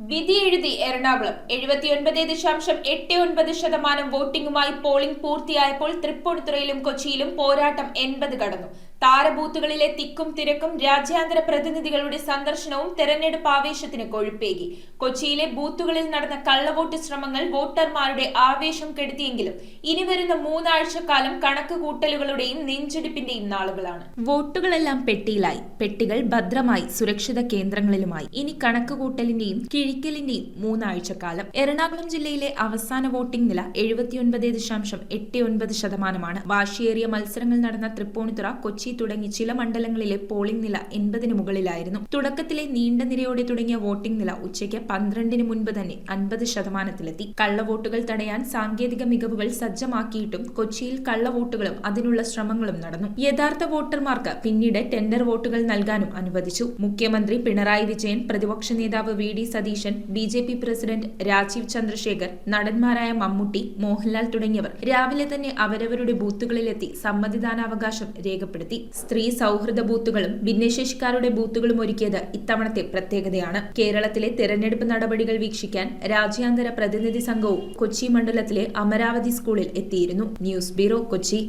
വിധിയെഴുതി Ernakulam 79.89% വോട്ടിംഗുമായി polling പൂർത്തിയായപ്പോൾ തൃപ്പൂണിത്തുറയിലും കൊച്ചിയിലും പോരാട്ടം 80 കടന്നു. താരബൂത്തുകളിലെ തിക്കും തിരക്കും രാജ്യാന്തര പ്രതിനിധികളുടെ സന്ദർശനവും തെരഞ്ഞെടുപ്പ് ആവേശത്തിന് കൊഴുപ്പേകി. കൊച്ചിയിലെ ബൂത്തുകളിൽ നടന്ന കള്ളവോട്ട് ശ്രമങ്ങൾ വോട്ടർമാരുടെ ആവേശം കെടുത്തിയെങ്കിലും ഇനി വരുന്ന 3 ആഴ്ചക്കാലം കണക്കുകൂട്ടലുകളുടെയും നെഞ്ചിടിപ്പിന്റെയും നാളുകളാണ്. വോട്ടുകളെല്ലാം പെട്ടിയിലായി, പെട്ടികൾ ഭദ്രമായി സുരക്ഷിത കേന്ദ്രങ്ങളിലുമായി. ഇനി കണക്കുകൂട്ടലിന്റെയും കിഴിക്കലിന്റെയും 3 ആഴ്ചക്കാലം. എറണാകുളം ജില്ലയിലെ അവസാന വോട്ടിംഗ് നില 79.89%. വാശിയേറിയ മത്സരങ്ങൾ നടന്ന തൃപ്പൂണിത്തുറ, കൊച്ചി തുടങ്ങി ചില മണ്ഡലങ്ങളിലെ പോളിംഗ് നില 80-ന് മുകളിലായിരുന്നു. തുടക്കത്തിലെ നീണ്ട നിരയോടെ തുടങ്ങിയ വോട്ടിംഗ് നില ഉച്ചയ്ക്ക് 12-ന് മുൻപ് തന്നെ 50%-ലെത്തി. കള്ളവോട്ടുകൾ തടയാൻ സാങ്കേതിക മികവുകൾ സജ്ജമാക്കിയിട്ടും കൊച്ചിയിൽ കള്ളവോട്ടുകളും അതിനുള്ള ശ്രമങ്ങളും നടന്നു. യഥാർത്ഥ വോട്ടർമാർക്ക് പിന്നീട് ടെൻഡർ വോട്ടുകൾ നൽകാനും അനുവദിച്ചു. മുഖ്യമന്ത്രി പിണറായി വിജയൻ, പ്രതിപക്ഷ നേതാവ് V D. Satheesan, BJP. President Rajeev Chandrasekhar, നടന്മാരായ മമ്മൂട്ടി, മോഹൻലാൽ തുടങ്ങിയവർ രാവിലെ തന്നെ അവരവരുടെ ബൂത്തുകളിലെത്തി സമ്മതിദാനാവകാശം രേഖപ്പെടുത്തി. സ്ത്രീ സൗഹൃദ ബൂത്തുകളും ഭിന്നശേഷിക്കാരുടെ ബൂത്തുകളും ഒരുക്കിയത് ഇത്തവണത്തെ പ്രത്യേകതയാണ്. കേരളത്തിലെ തെരഞ്ഞെടുപ്പ് നടപടികൾ വീക്ഷിക്കാൻ രാജ്യാന്തര പ്രതിനിധി സംഘവും കൊച്ചി മണ്ഡലത്തിലെ അമരാവതി സ്കൂളിൽ എത്തിയിരുന്നു. News bureau, Kochi.